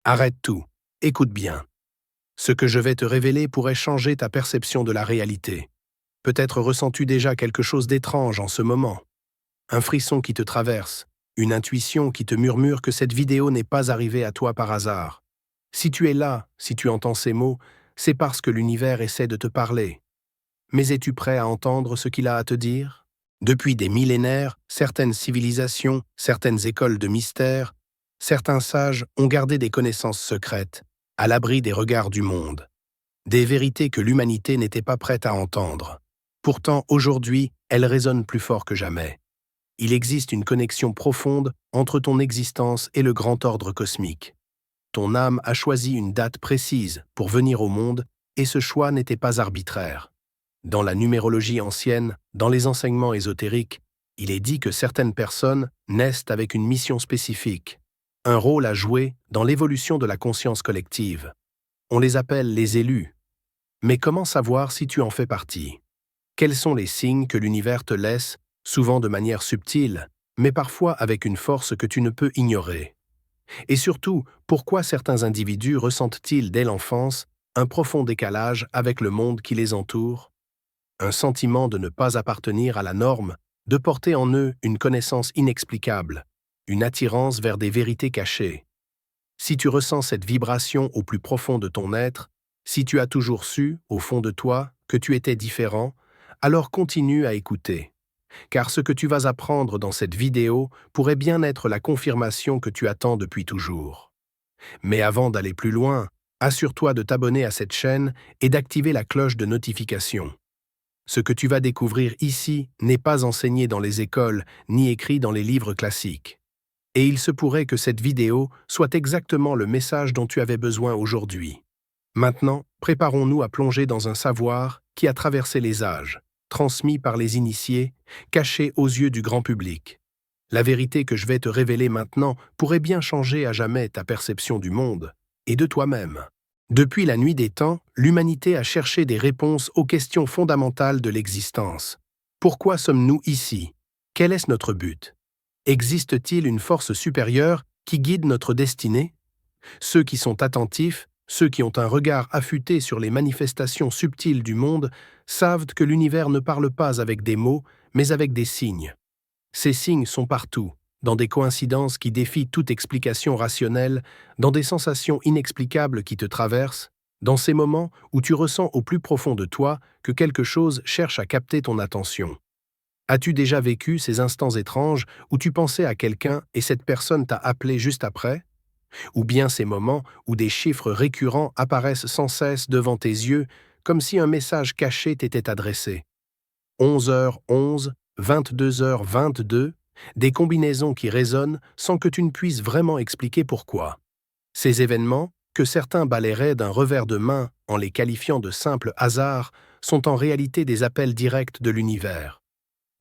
Arrête tout. Écoute bien. Ce que je vais te révéler pourrait changer ta perception de la réalité. Peut-être ressens-tu déjà quelque chose d'étrange en ce moment. Un frisson qui te traverse, une intuition qui te murmure que cette vidéo n'est pas arrivée à toi par hasard. Si tu es là, si tu entends ces mots, c'est parce que l'univers essaie de te parler. Mais es-tu prêt à entendre ce qu'il a à te dire? Depuis des millénaires, certaines civilisations, certaines écoles de mystère, certains sages ont gardé des connaissances secrètes, à l'abri des regards du monde. Des vérités que l'humanité n'était pas prête à entendre. Pourtant, aujourd'hui, elles résonnent plus fort que jamais. Il existe une connexion profonde entre ton existence et le grand ordre cosmique. Ton âme a choisi une date précise pour venir au monde, et ce choix n'était pas arbitraire. Dans la numérologie ancienne, dans les enseignements ésotériques, il est dit que certaines personnes naissent avec une mission spécifique, un rôle à jouer dans l'évolution de la conscience collective. On les appelle les élus. Mais comment savoir si tu en fais partie? Quels sont les signes que l'univers te laisse, souvent de manière subtile, mais parfois avec une force que tu ne peux ignorer? Et surtout, pourquoi certains individus ressentent-ils dès l'enfance un profond décalage avec le monde qui les entoure? Un sentiment de ne pas appartenir à la norme, de porter en eux une connaissance inexplicable, une attirance vers des vérités cachées. Si tu ressens cette vibration au plus profond de ton être, si tu as toujours su, au fond de toi, que tu étais différent, alors continue à écouter. Car ce que tu vas apprendre dans cette vidéo pourrait bien être la confirmation que tu attends depuis toujours. Mais avant d'aller plus loin, assure-toi de t'abonner à cette chaîne et d'activer la cloche de notification. Ce que tu vas découvrir ici n'est pas enseigné dans les écoles ni écrit dans les livres classiques. Et il se pourrait que cette vidéo soit exactement le message dont tu avais besoin aujourd'hui. Maintenant, préparons-nous à plonger dans un savoir qui a traversé les âges, transmis par les initiés, caché aux yeux du grand public. La vérité que je vais te révéler maintenant pourrait bien changer à jamais ta perception du monde et de toi-même. Depuis la nuit des temps, l'humanité a cherché des réponses aux questions fondamentales de l'existence. Pourquoi sommes-nous ici? Quel est notre but? Existe-t-il une force supérieure qui guide notre destinée? Ceux qui sont attentifs, ceux qui ont un regard affûté sur les manifestations subtiles du monde, savent que l'univers ne parle pas avec des mots, mais avec des signes. Ces signes sont partout, dans des coïncidences qui défient toute explication rationnelle, dans des sensations inexplicables qui te traversent, dans ces moments où tu ressens au plus profond de toi que quelque chose cherche à capter ton attention. As-tu déjà vécu ces instants étranges où tu pensais à quelqu'un et cette personne t'a appelé juste après? Ou bien ces moments où des chiffres récurrents apparaissent sans cesse devant tes yeux, comme si un message caché t'était adressé? 11h11, 22h22, des combinaisons qui résonnent sans que tu ne puisses vraiment expliquer pourquoi. Ces événements, que certains balayeraient d'un revers de main en les qualifiant de simples hasards, sont en réalité des appels directs de l'univers.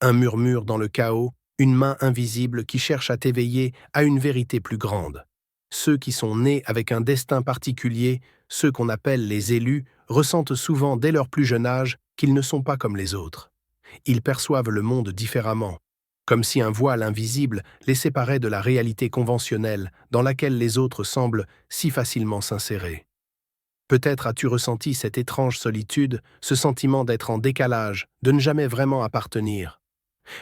Un murmure dans le chaos, une main invisible qui cherche à t'éveiller à une vérité plus grande. Ceux qui sont nés avec un destin particulier, ceux qu'on appelle les élus, ressentent souvent dès leur plus jeune âge qu'ils ne sont pas comme les autres. Ils perçoivent le monde différemment, comme si un voile invisible les séparait de la réalité conventionnelle dans laquelle les autres semblent si facilement s'insérer. Peut-être as-tu ressenti cette étrange solitude, ce sentiment d'être en décalage, de ne jamais vraiment appartenir.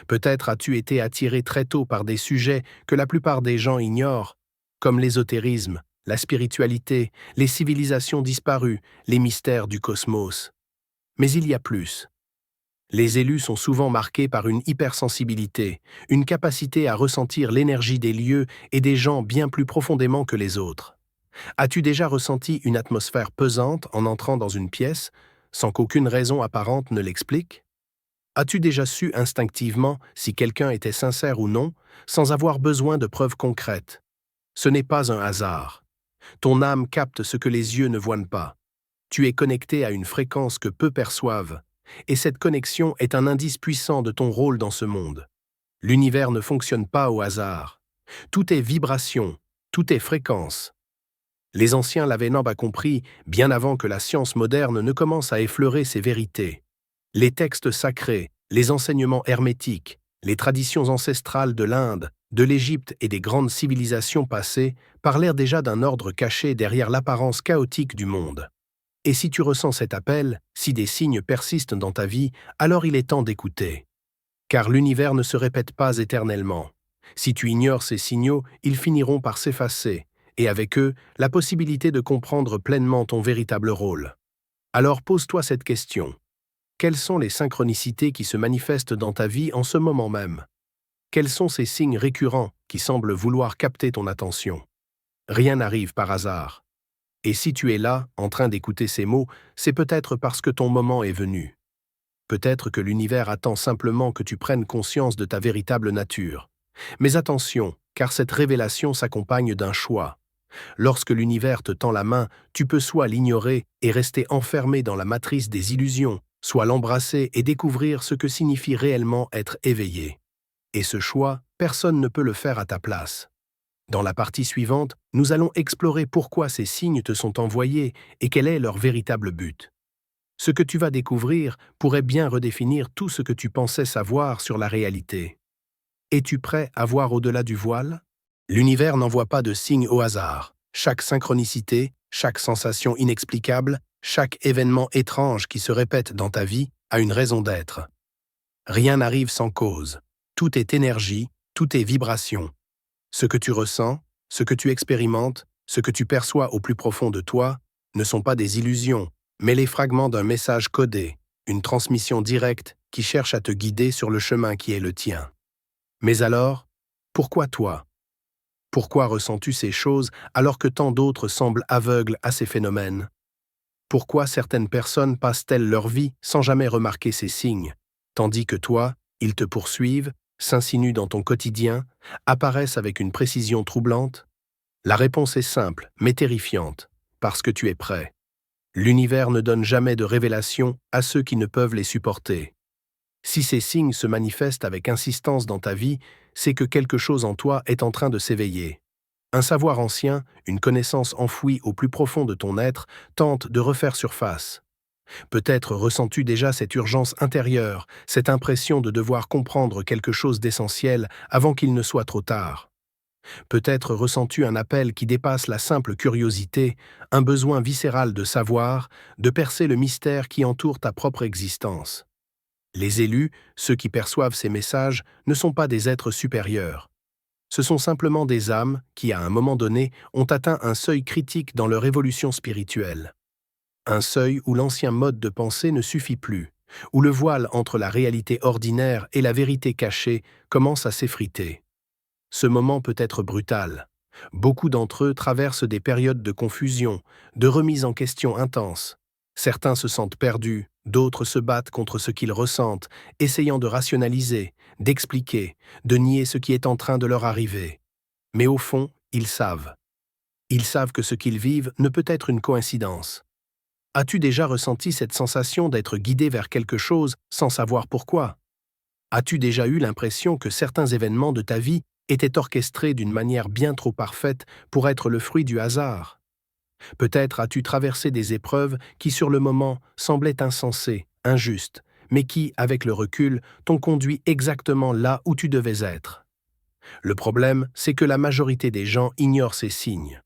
Peut-être as-tu été attiré très tôt par des sujets que la plupart des gens ignorent, comme l'ésotérisme, la spiritualité, les civilisations disparues, les mystères du cosmos. Mais il y a plus. Les élus sont souvent marqués par une hypersensibilité, une capacité à ressentir l'énergie des lieux et des gens bien plus profondément que les autres. As-tu déjà ressenti une atmosphère pesante en entrant dans une pièce, sans qu'aucune raison apparente ne l'explique? As-tu déjà su instinctivement si quelqu'un était sincère ou non, sans avoir besoin de preuves concrètes? Ce n'est pas un hasard. Ton âme capte ce que les yeux ne voient pas. Tu es connecté à une fréquence que peu perçoivent, et cette connexion est un indice puissant de ton rôle dans ce monde. L'univers ne fonctionne pas au hasard. Tout est vibration, tout est fréquence. Les anciens l'avaient compris bien avant que la science moderne ne commence à effleurer ces vérités. Les textes sacrés, les enseignements hermétiques, les traditions ancestrales de l'Inde, de l'Égypte et des grandes civilisations passées parlèrent déjà d'un ordre caché derrière l'apparence chaotique du monde. Et si tu ressens cet appel, si des signes persistent dans ta vie, alors il est temps d'écouter. Car l'univers ne se répète pas éternellement. Si tu ignores ces signaux, ils finiront par s'effacer, et avec eux, la possibilité de comprendre pleinement ton véritable rôle. Alors pose-toi cette question. Quelles sont les synchronicités qui se manifestent dans ta vie en ce moment même? Quels sont ces signes récurrents qui semblent vouloir capter ton attention? Rien n'arrive par hasard. Et si tu es là, en train d'écouter ces mots, c'est peut-être parce que ton moment est venu. Peut-être que l'univers attend simplement que tu prennes conscience de ta véritable nature. Mais attention, car cette révélation s'accompagne d'un choix. Lorsque l'univers te tend la main, tu peux soit l'ignorer et rester enfermé dans la matrice des illusions, soit l'embrasser et découvrir ce que signifie réellement être éveillé. Et ce choix, personne ne peut le faire à ta place. Dans la partie suivante, nous allons explorer pourquoi ces signes te sont envoyés et quel est leur véritable but. Ce que tu vas découvrir pourrait bien redéfinir tout ce que tu pensais savoir sur la réalité. Es-tu prêt à voir au-delà du voile? L'univers n'envoie pas de signes au hasard. Chaque synchronicité, chaque sensation inexplicable, chaque événement étrange qui se répète dans ta vie a une raison d'être. Rien n'arrive sans cause. Tout est énergie, tout est vibration. Ce que tu ressens, ce que tu expérimentes, ce que tu perçois au plus profond de toi, ne sont pas des illusions, mais les fragments d'un message codé, une transmission directe qui cherche à te guider sur le chemin qui est le tien. Mais alors, pourquoi toi? Pourquoi ressens-tu ces choses alors que tant d'autres semblent aveugles à ces phénomènes? Pourquoi certaines personnes passent-elles leur vie sans jamais remarquer ces signes, tandis que toi, ils te poursuivent, s'insinuent dans ton quotidien, apparaissent avec une précision troublante? La réponse est simple, mais terrifiante, parce que tu es prêt. L'univers ne donne jamais de révélations à ceux qui ne peuvent les supporter. Si ces signes se manifestent avec insistance dans ta vie, c'est que quelque chose en toi est en train de s'éveiller. Un savoir ancien, une connaissance enfouie au plus profond de ton être, tente de refaire surface. Peut-être ressens-tu déjà cette urgence intérieure, cette impression de devoir comprendre quelque chose d'essentiel avant qu'il ne soit trop tard. Peut-être ressens-tu un appel qui dépasse la simple curiosité, un besoin viscéral de savoir, de percer le mystère qui entoure ta propre existence. Les élus, ceux qui perçoivent ces messages, ne sont pas des êtres supérieurs. Ce sont simplement des âmes qui, à un moment donné, ont atteint un seuil critique dans leur évolution spirituelle. Un seuil où l'ancien mode de pensée ne suffit plus, où le voile entre la réalité ordinaire et la vérité cachée commence à s'effriter. Ce moment peut être brutal. Beaucoup d'entre eux traversent des périodes de confusion, de remise en question intense. Certains se sentent perdus, d'autres se battent contre ce qu'ils ressentent, essayant de rationaliser, d'expliquer, de nier ce qui est en train de leur arriver. Mais au fond, ils savent. Ils savent que ce qu'ils vivent ne peut être une coïncidence. As-tu déjà ressenti cette sensation d'être guidé vers quelque chose sans savoir pourquoi? As-tu déjà eu l'impression que certains événements de ta vie étaient orchestrés d'une manière bien trop parfaite pour être le fruit du hasard? Peut-être as-tu traversé des épreuves qui, sur le moment, semblaient insensées, injustes, mais qui, avec le recul, t'ont conduit exactement là où tu devais être. Le problème, c'est que la majorité des gens ignorent ces signes.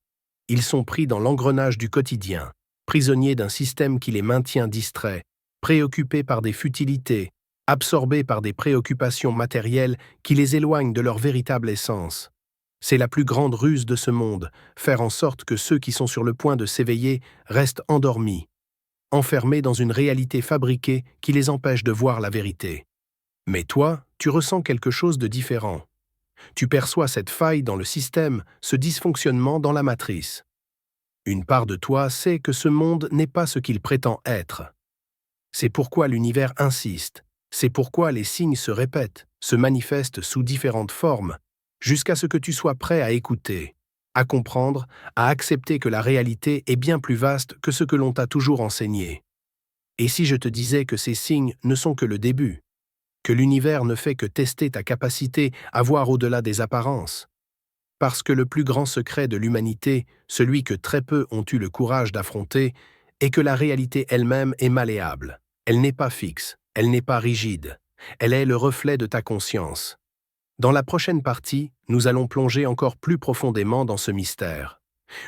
Ils sont pris dans l'engrenage du quotidien, prisonniers d'un système qui les maintient distraits, préoccupés par des futilités, absorbés par des préoccupations matérielles qui les éloignent de leur véritable essence. C'est la plus grande ruse de ce monde, faire en sorte que ceux qui sont sur le point de s'éveiller restent endormis, enfermés dans une réalité fabriquée qui les empêche de voir la vérité. Mais toi, tu ressens quelque chose de différent. Tu perçois cette faille dans le système, ce dysfonctionnement dans la matrice. Une part de toi sait que ce monde n'est pas ce qu'il prétend être. C'est pourquoi l'univers insiste, c'est pourquoi les signes se répètent, se manifestent sous différentes formes, jusqu'à ce que tu sois prêt à écouter, à comprendre, à accepter que la réalité est bien plus vaste que ce que l'on t'a toujours enseigné. Et si je te disais que ces signes ne sont que le début, que l'univers ne fait que tester ta capacité à voir au-delà des apparences? Parce que le plus grand secret de l'humanité, celui que très peu ont eu le courage d'affronter, est que la réalité elle-même est malléable. Elle n'est pas fixe, elle n'est pas rigide. Elle est le reflet de ta conscience. Dans la prochaine partie, nous allons plonger encore plus profondément dans ce mystère.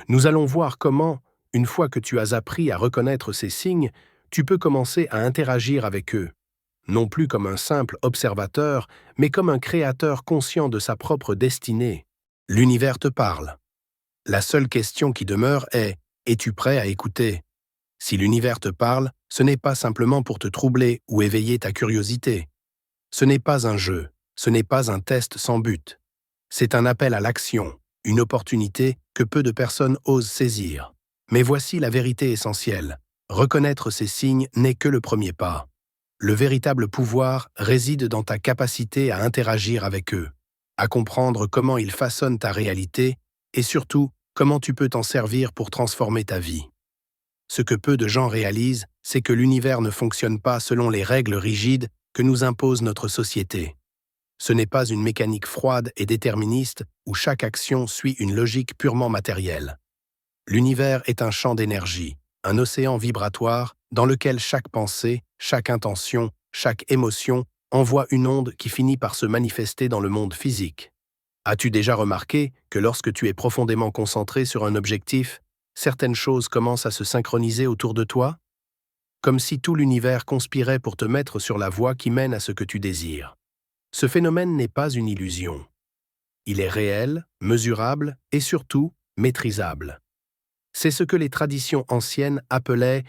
Nous allons voir comment, une fois que tu as appris à reconnaître ces signes, tu peux commencer à interagir avec eux, non plus comme un simple observateur, mais comme un créateur conscient de sa propre destinée. L'univers te parle. La seule question qui demeure est: es-tu prêt à écouter? Si l'univers te parle, ce n'est pas simplement pour te troubler ou éveiller ta curiosité. Ce n'est pas un jeu, ce n'est pas un test sans but. C'est un appel à l'action, une opportunité que peu de personnes osent saisir. Mais voici la vérité essentielle. Reconnaître ces signes n'est que le premier pas. Le véritable pouvoir réside dans ta capacité à interagir avec eux, à comprendre comment ils façonnent ta réalité et surtout comment tu peux t'en servir pour transformer ta vie. Ce que peu de gens réalisent, c'est que l'univers ne fonctionne pas selon les règles rigides que nous impose notre société. Ce n'est pas une mécanique froide et déterministe où chaque action suit une logique purement matérielle. L'univers est un champ d'énergie, un océan vibratoire dans lequel chaque pensée, chaque intention, chaque émotion envoie une onde qui finit par se manifester dans le monde physique. As-tu déjà remarqué que lorsque tu es profondément concentré sur un objectif, certaines choses commencent à se synchroniser autour de toi? Comme si tout l'univers conspirait pour te mettre sur la voie qui mène à ce que tu désires. Ce phénomène n'est pas une illusion. Il est réel, mesurable et surtout maîtrisable. C'est ce que les traditions anciennes appelaient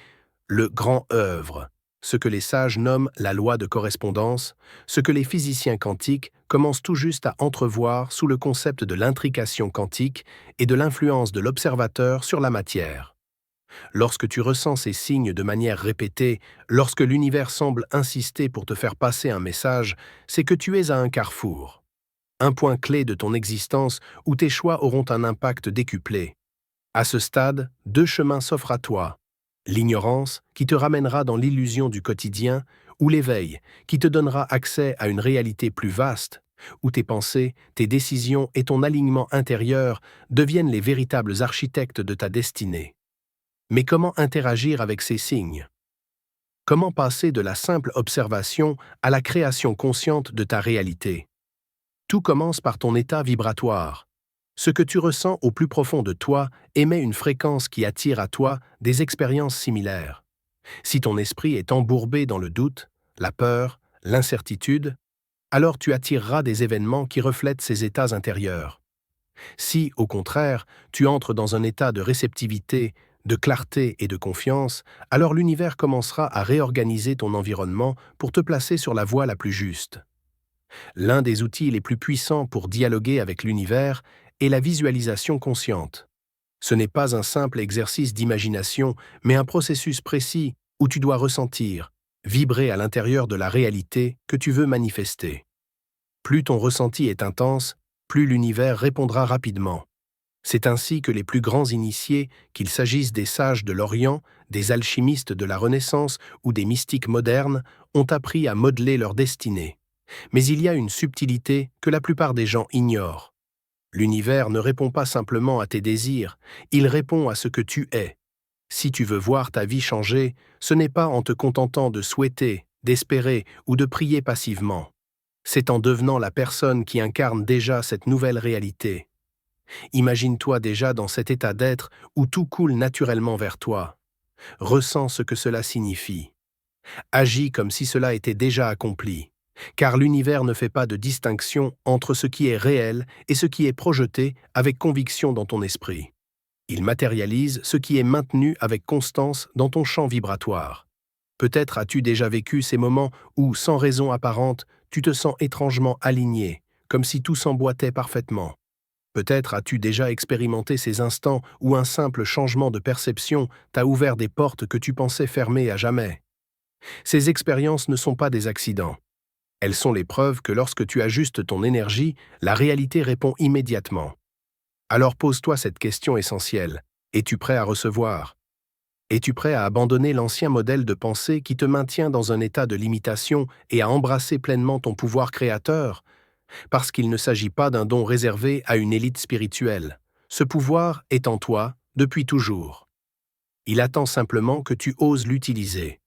le grand œuvre, ce que les sages nomment la loi de correspondance, ce que les physiciens quantiques commencent tout juste à entrevoir sous le concept de l'intrication quantique et de l'influence de l'observateur sur la matière. Lorsque tu ressens ces signes de manière répétée, lorsque l'univers semble insister pour te faire passer un message, c'est que tu es à un carrefour. Un point clé de ton existence où tes choix auront un impact décuplé. À ce stade, deux chemins s'offrent à toi. L'ignorance, qui te ramènera dans l'illusion du quotidien, ou l'éveil, qui te donnera accès à une réalité plus vaste, où tes pensées, tes décisions et ton alignement intérieur deviennent les véritables architectes de ta destinée. Mais comment interagir avec ces signes? Comment passer de la simple observation à la création consciente de ta réalité? Tout commence par ton état vibratoire. Ce que tu ressens au plus profond de toi émet une fréquence qui attire à toi des expériences similaires. Si ton esprit est embourbé dans le doute, la peur, l'incertitude, alors tu attireras des événements qui reflètent ces états intérieurs. Si, au contraire, tu entres dans un état de réceptivité, de clarté et de confiance, alors l'univers commencera à réorganiser ton environnement pour te placer sur la voie la plus juste. L'un des outils les plus puissants pour dialoguer avec l'univers est la visualisation consciente. Ce n'est pas un simple exercice d'imagination, mais un processus précis où tu dois ressentir, vibrer à l'intérieur de la réalité que tu veux manifester. Plus ton ressenti est intense, plus l'univers répondra rapidement. C'est ainsi que les plus grands initiés, qu'il s'agisse des sages de l'Orient, des alchimistes de la Renaissance ou des mystiques modernes, ont appris à modeler leur destinée. Mais il y a une subtilité que la plupart des gens ignorent. L'univers ne répond pas simplement à tes désirs, il répond à ce que tu es. Si tu veux voir ta vie changer, ce n'est pas en te contentant de souhaiter, d'espérer ou de prier passivement. C'est en devenant la personne qui incarne déjà cette nouvelle réalité. Imagine-toi déjà dans cet état d'être où tout coule naturellement vers toi. Ressens ce que cela signifie. Agis comme si cela était déjà accompli. Car l'univers ne fait pas de distinction entre ce qui est réel et ce qui est projeté avec conviction dans ton esprit. Il matérialise ce qui est maintenu avec constance dans ton champ vibratoire. Peut-être as-tu déjà vécu ces moments où, sans raison apparente, tu te sens étrangement aligné, comme si tout s'emboîtait parfaitement. Peut-être as-tu déjà expérimenté ces instants où un simple changement de perception t'a ouvert des portes que tu pensais fermées à jamais. Ces expériences ne sont pas des accidents. Elles sont les preuves que lorsque tu ajustes ton énergie, la réalité répond immédiatement. Alors pose-toi cette question essentielle. Es-tu prêt à recevoir? Es-tu prêt à abandonner l'ancien modèle de pensée qui te maintient dans un état de limitation et à embrasser pleinement ton pouvoir créateur? Parce qu'il ne s'agit pas d'un don réservé à une élite spirituelle. Ce pouvoir est en toi depuis toujours. Il attend simplement que tu oses l'utiliser.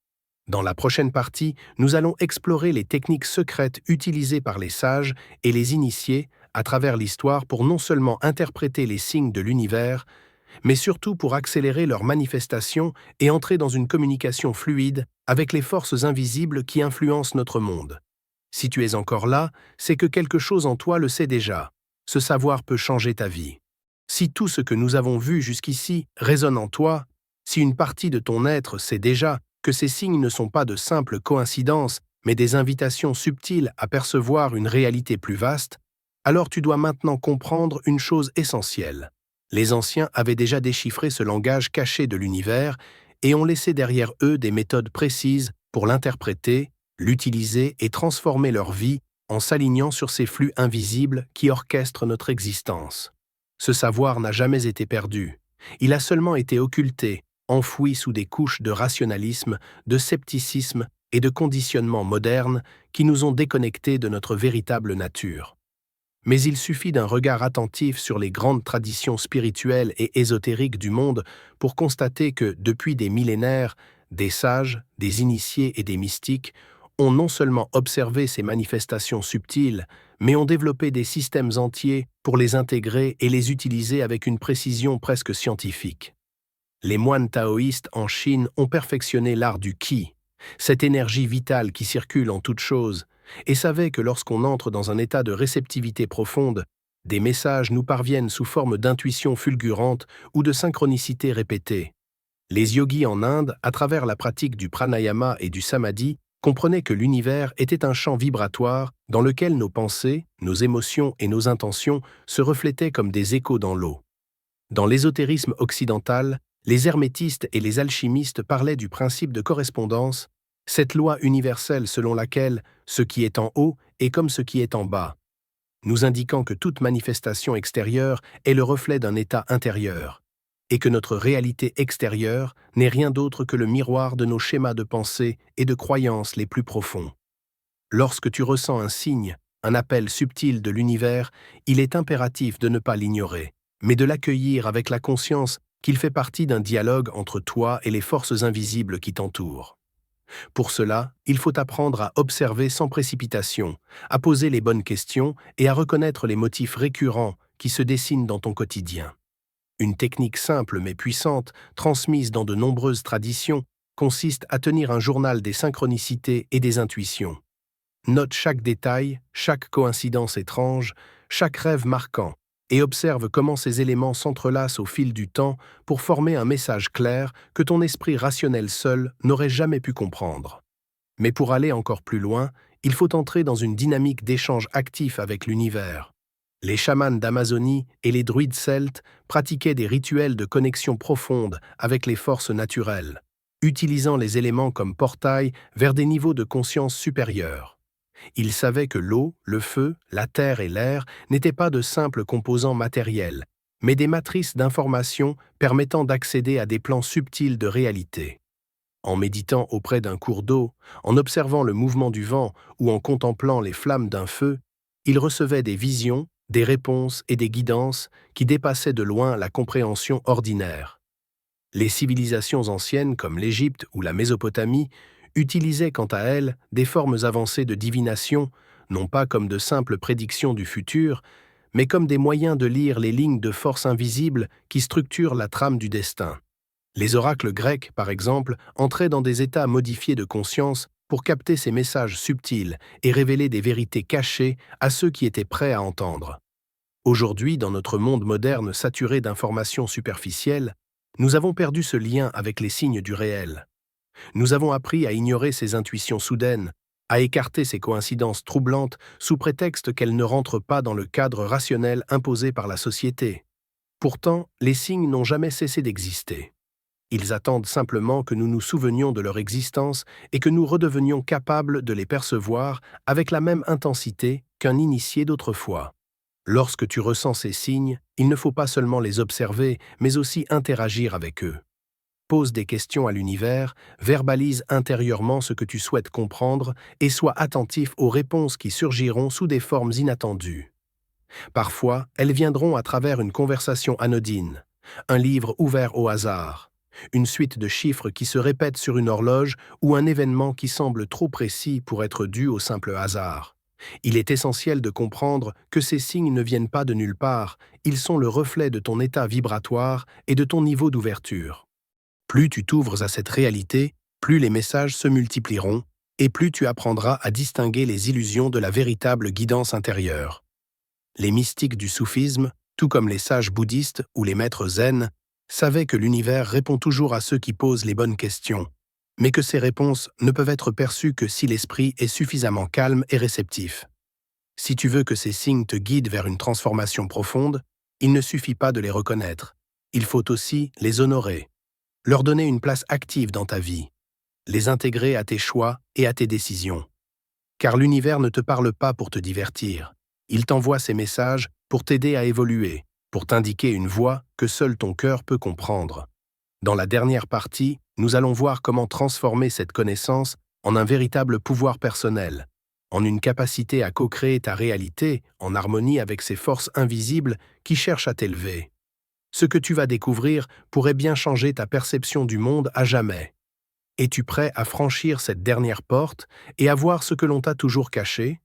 Dans la prochaine partie, nous allons explorer les techniques secrètes utilisées par les sages et les initiés à travers l'histoire pour non seulement interpréter les signes de l'univers, mais surtout pour accélérer leur manifestation et entrer dans une communication fluide avec les forces invisibles qui influencent notre monde. Si tu es encore là, c'est que quelque chose en toi le sait déjà. Ce savoir peut changer ta vie. Si tout ce que nous avons vu jusqu'ici résonne en toi, si une partie de ton être sait déjà que ces signes ne sont pas de simples coïncidences, mais des invitations subtiles à percevoir une réalité plus vaste, alors tu dois maintenant comprendre une chose essentielle. Les anciens avaient déjà déchiffré ce langage caché de l'univers et ont laissé derrière eux des méthodes précises pour l'interpréter, l'utiliser et transformer leur vie en s'alignant sur ces flux invisibles qui orchestrent notre existence. Ce savoir n'a jamais été perdu. Il a seulement été occulté, enfoui sous des couches de rationalisme, de scepticisme et de conditionnement moderne qui nous ont déconnectés de notre véritable nature. Mais il suffit d'un regard attentif sur les grandes traditions spirituelles et ésotériques du monde pour constater que, depuis des millénaires, des sages, des initiés et des mystiques ont non seulement observé ces manifestations subtiles, mais ont développé des systèmes entiers pour les intégrer et les utiliser avec une précision presque scientifique. Les moines taoïstes en Chine ont perfectionné l'art du qi, cette énergie vitale qui circule en toute chose, et savaient que lorsqu'on entre dans un état de réceptivité profonde, des messages nous parviennent sous forme d'intuition fulgurante ou de synchronicité répétée. Les yogis en Inde, à travers la pratique du pranayama et du samadhi, comprenaient que l'univers était un champ vibratoire dans lequel nos pensées, nos émotions et nos intentions se reflétaient comme des échos dans l'eau. Dans l'ésotérisme occidental, les hermétistes et les alchimistes parlaient du principe de correspondance, cette loi universelle selon laquelle ce qui est en haut est comme ce qui est en bas, nous indiquant que toute manifestation extérieure est le reflet d'un état intérieur, et que notre réalité extérieure n'est rien d'autre que le miroir de nos schémas de pensée et de croyances les plus profonds. Lorsque tu ressens un signe, un appel subtil de l'univers, il est impératif de ne pas l'ignorer, mais de l'accueillir avec la conscience qu'il fait partie d'un dialogue entre toi et les forces invisibles qui t'entourent. Pour cela, il faut apprendre à observer sans précipitation, à poser les bonnes questions et à reconnaître les motifs récurrents qui se dessinent dans ton quotidien. Une technique simple mais puissante, transmise dans de nombreuses traditions, consiste à tenir un journal des synchronicités et des intuitions. Note chaque détail, chaque coïncidence étrange, chaque rêve marquant, et observe comment ces éléments s'entrelacent au fil du temps pour former un message clair que ton esprit rationnel seul n'aurait jamais pu comprendre. Mais pour aller encore plus loin, il faut entrer dans une dynamique d'échange actif avec l'univers. Les chamans d'Amazonie et les druides celtes pratiquaient des rituels de connexion profonde avec les forces naturelles, utilisant les éléments comme portail vers des niveaux de conscience supérieurs. Ils savaient que l'eau, le feu, la terre et l'air n'étaient pas de simples composants matériels, mais des matrices d'informations permettant d'accéder à des plans subtils de réalité. En méditant auprès d'un cours d'eau, en observant le mouvement du vent ou en contemplant les flammes d'un feu, ils recevaient des visions, des réponses et des guidances qui dépassaient de loin la compréhension ordinaire. Les civilisations anciennes comme l'Égypte ou la Mésopotamie utilisaient quant à elles des formes avancées de divination, non pas comme de simples prédictions du futur, mais comme des moyens de lire les lignes de force invisibles qui structurent la trame du destin. Les oracles grecs, par exemple, entraient dans des états modifiés de conscience pour capter ces messages subtils et révéler des vérités cachées à ceux qui étaient prêts à entendre. Aujourd'hui, dans notre monde moderne saturé d'informations superficielles, nous avons perdu ce lien avec les signes du réel. Nous avons appris à ignorer ces intuitions soudaines, à écarter ces coïncidences troublantes sous prétexte qu'elles ne rentrent pas dans le cadre rationnel imposé par la société. Pourtant, les signes n'ont jamais cessé d'exister. Ils attendent simplement que nous nous souvenions de leur existence et que nous redevenions capables de les percevoir avec la même intensité qu'un initié d'autrefois. Lorsque tu ressens ces signes, il ne faut pas seulement les observer, mais aussi interagir avec eux. Pose des questions à l'univers, verbalise intérieurement ce que tu souhaites comprendre et sois attentif aux réponses qui surgiront sous des formes inattendues. Parfois, elles viendront à travers une conversation anodine, un livre ouvert au hasard, une suite de chiffres qui se répètent sur une horloge ou un événement qui semble trop précis pour être dû au simple hasard. Il est essentiel de comprendre que ces signes ne viennent pas de nulle part, ils sont le reflet de ton état vibratoire et de ton niveau d'ouverture. Plus tu t'ouvres à cette réalité, plus les messages se multiplieront, et plus tu apprendras à distinguer les illusions de la véritable guidance intérieure. Les mystiques du soufisme, tout comme les sages bouddhistes ou les maîtres zen, savaient que l'univers répond toujours à ceux qui posent les bonnes questions, mais que ces réponses ne peuvent être perçues que si l'esprit est suffisamment calme et réceptif. Si tu veux que ces signes te guident vers une transformation profonde, il ne suffit pas de les reconnaître. Il faut aussi les honorer, leur donner une place active dans ta vie, les intégrer à tes choix et à tes décisions. Car l'univers ne te parle pas pour te divertir. Il t'envoie ces messages pour t'aider à évoluer, pour t'indiquer une voie que seul ton cœur peut comprendre. Dans la dernière partie, nous allons voir comment transformer cette connaissance en un véritable pouvoir personnel, en une capacité à co-créer ta réalité en harmonie avec ces forces invisibles qui cherchent à t'élever. Ce que tu vas découvrir pourrait bien changer ta perception du monde à jamais. Es-tu prêt à franchir cette dernière porte et à voir ce que l'on t'a toujours caché?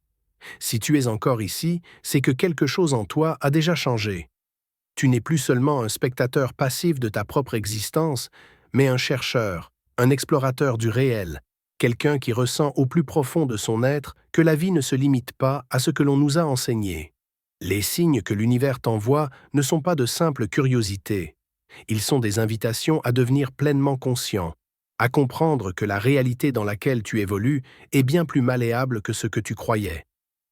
Si tu es encore ici, c'est que quelque chose en toi a déjà changé. Tu n'es plus seulement un spectateur passif de ta propre existence, mais un chercheur, un explorateur du réel, quelqu'un qui ressent au plus profond de son être que la vie ne se limite pas à ce que l'on nous a enseigné. Les signes que l'univers t'envoie ne sont pas de simples curiosités. Ils sont des invitations à devenir pleinement conscient, à comprendre que la réalité dans laquelle tu évolues est bien plus malléable que ce que tu croyais.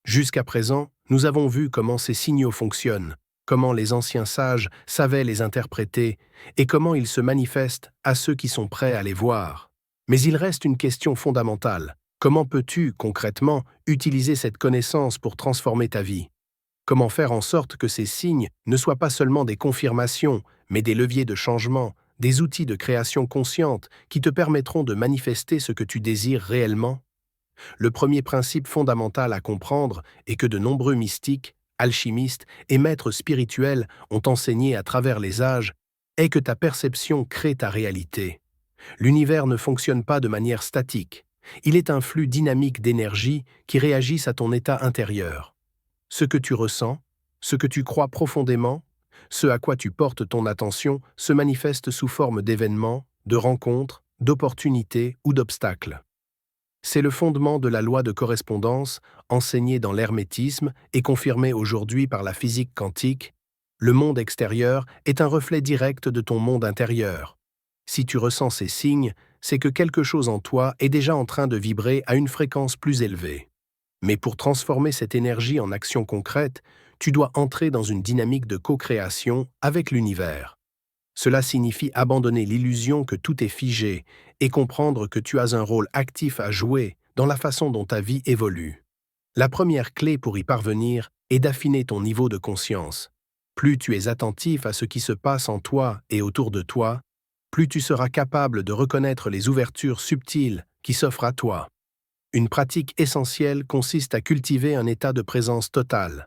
Jusqu'à présent, nous avons vu comment ces signaux fonctionnent, comment les anciens sages savaient les interpréter et comment ils se manifestent à ceux qui sont prêts à les voir. Mais il reste une question fondamentale. Comment peux-tu, concrètement, utiliser cette connaissance pour transformer ta vie? Comment faire en sorte que ces signes ne soient pas seulement des confirmations, mais des leviers de changement, des outils de création consciente qui te permettront de manifester ce que tu désires réellement? Le premier principe fondamental à comprendre est que de nombreux mystiques, alchimistes et maîtres spirituels ont enseigné à travers les âges est que ta perception crée ta réalité. L'univers ne fonctionne pas de manière statique. Il est un flux dynamique d'énergie qui réagissent à ton état intérieur. Ce que tu ressens, ce que tu crois profondément, ce à quoi tu portes ton attention se manifeste sous forme d'événements, de rencontres, d'opportunités ou d'obstacles. C'est le fondement de la loi de correspondance, enseignée dans l'hermétisme et confirmée aujourd'hui par la physique quantique. Le monde extérieur est un reflet direct de ton monde intérieur. Si tu ressens ces signes, c'est que quelque chose en toi est déjà en train de vibrer à une fréquence plus élevée. Mais pour transformer cette énergie en action concrète, tu dois entrer dans une dynamique de co-création avec l'univers. Cela signifie abandonner l'illusion que tout est figé et comprendre que tu as un rôle actif à jouer dans la façon dont ta vie évolue. La première clé pour y parvenir est d'affiner ton niveau de conscience. Plus tu es attentif à ce qui se passe en toi et autour de toi, plus tu seras capable de reconnaître les ouvertures subtiles qui s'offrent à toi. Une pratique essentielle consiste à cultiver un état de présence totale.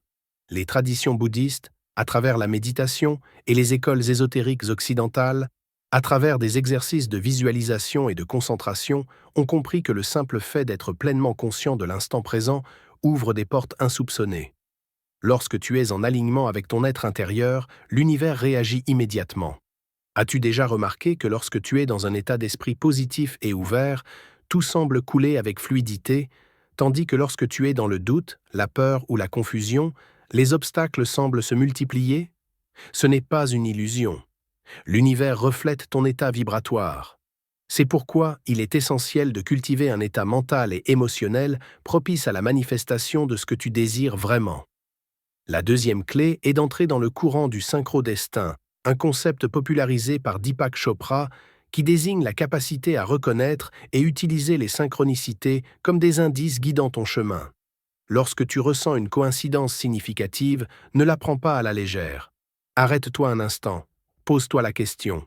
Les traditions bouddhistes, à travers la méditation et les écoles ésotériques occidentales, à travers des exercices de visualisation et de concentration, ont compris que le simple fait d'être pleinement conscient de l'instant présent ouvre des portes insoupçonnées. Lorsque tu es en alignement avec ton être intérieur, l'univers réagit immédiatement. As-tu déjà remarqué que lorsque tu es dans un état d'esprit positif et ouvert, tout semble couler avec fluidité, tandis que lorsque tu es dans le doute, la peur ou la confusion, les obstacles semblent se multiplier? Ce n'est pas une illusion. L'univers reflète ton état vibratoire. C'est pourquoi il est essentiel de cultiver un état mental et émotionnel propice à la manifestation de ce que tu désires vraiment. La deuxième clé est d'entrer dans le courant du synchrodestin, un concept popularisé par Deepak Chopra qui désigne la capacité à reconnaître et utiliser les synchronicités comme des indices guidant ton chemin. Lorsque tu ressens une coïncidence significative, ne la prends pas à la légère. Arrête-toi un instant, pose-toi la question.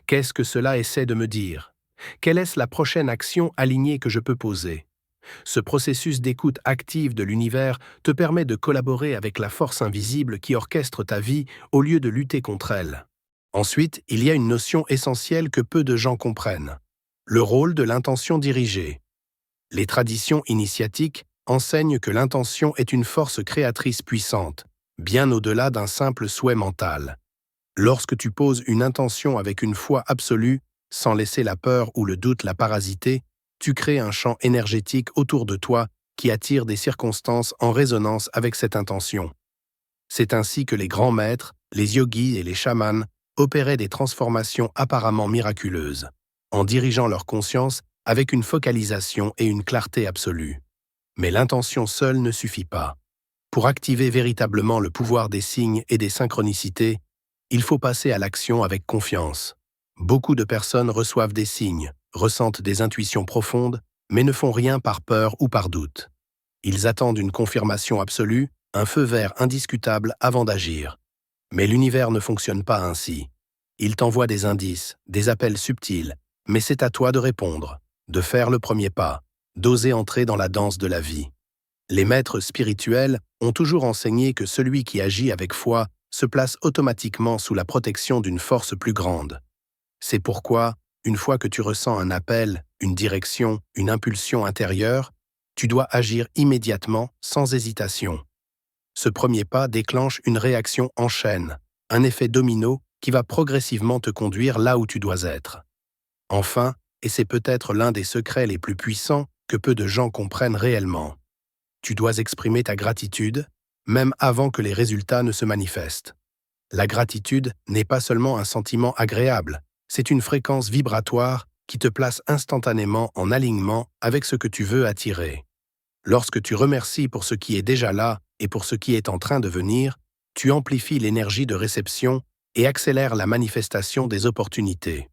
Qu'est-ce que cela essaie de me dire? Quelle est la prochaine action alignée que je peux poser? Ce processus d'écoute active de l'univers te permet de collaborer avec la force invisible qui orchestre ta vie au lieu de lutter contre elle. Ensuite, il y a une notion essentielle que peu de gens comprennent. Le rôle de l'intention dirigée. Les traditions initiatiques enseignent que l'intention est une force créatrice puissante, bien au-delà d'un simple souhait mental. Lorsque tu poses une intention avec une foi absolue, sans laisser la peur ou le doute la parasiter, tu crées un champ énergétique autour de toi qui attire des circonstances en résonance avec cette intention. C'est ainsi que les grands maîtres, les yogis et les chamans opéraient des transformations apparemment miraculeuses, en dirigeant leur conscience avec une focalisation et une clarté absolue. Mais l'intention seule ne suffit pas. Pour activer véritablement le pouvoir des signes et des synchronicités, il faut passer à l'action avec confiance. Beaucoup de personnes reçoivent des signes, ressentent des intuitions profondes, mais ne font rien par peur ou par doute. Ils attendent une confirmation absolue, un feu vert indiscutable avant d'agir. Mais l'univers ne fonctionne pas ainsi. Il t'envoie des indices, des appels subtils, mais c'est à toi de répondre, de faire le premier pas, d'oser entrer dans la danse de la vie. Les maîtres spirituels ont toujours enseigné que celui qui agit avec foi se place automatiquement sous la protection d'une force plus grande. C'est pourquoi, une fois que tu ressens un appel, une direction, une impulsion intérieure, tu dois agir immédiatement, sans hésitation. Ce premier pas déclenche une réaction en chaîne, un effet domino qui va progressivement te conduire là où tu dois être. Enfin, et c'est peut-être l'un des secrets les plus puissants que peu de gens comprennent réellement, tu dois exprimer ta gratitude, même avant que les résultats ne se manifestent. La gratitude n'est pas seulement un sentiment agréable, c'est une fréquence vibratoire qui te place instantanément en alignement avec ce que tu veux attirer. Lorsque tu remercies pour ce qui est déjà là et pour ce qui est en train de venir, tu amplifies l'énergie de réception et accélères la manifestation des opportunités.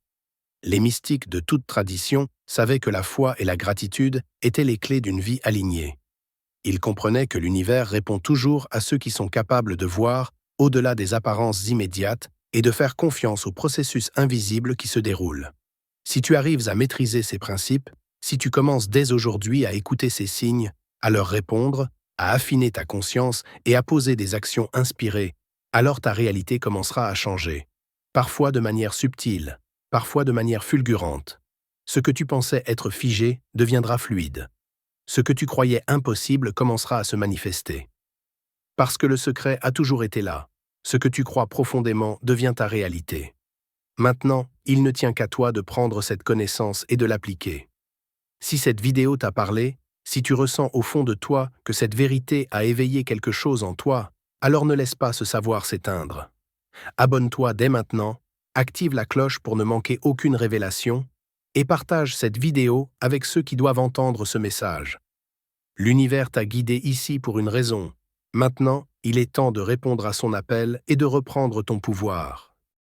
Les mystiques de toute tradition savaient que la foi et la gratitude étaient les clés d'une vie alignée. Ils comprenaient que l'univers répond toujours à ceux qui sont capables de voir au-delà des apparences immédiates et de faire confiance au processus invisible qui se déroule. Si tu arrives à maîtriser ces principes, si tu commences dès aujourd'hui à écouter ces signes, à leur répondre, à affiner ta conscience et à poser des actions inspirées, alors ta réalité commencera à changer. Parfois de manière subtile, parfois de manière fulgurante. Ce que tu pensais être figé deviendra fluide. Ce que tu croyais impossible commencera à se manifester. Parce que le secret a toujours été là, ce que tu crois profondément devient ta réalité. Maintenant, il ne tient qu'à toi de prendre cette connaissance et de l'appliquer. Si cette vidéo t'a parlé, si tu ressens au fond de toi que cette vérité a éveillé quelque chose en toi, alors ne laisse pas ce savoir s'éteindre. Abonne-toi dès maintenant, active la cloche pour ne manquer aucune révélation, et partage cette vidéo avec ceux qui doivent entendre ce message. L'univers t'a guidé ici pour une raison. Maintenant, il est temps de répondre à son appel et de reprendre ton pouvoir.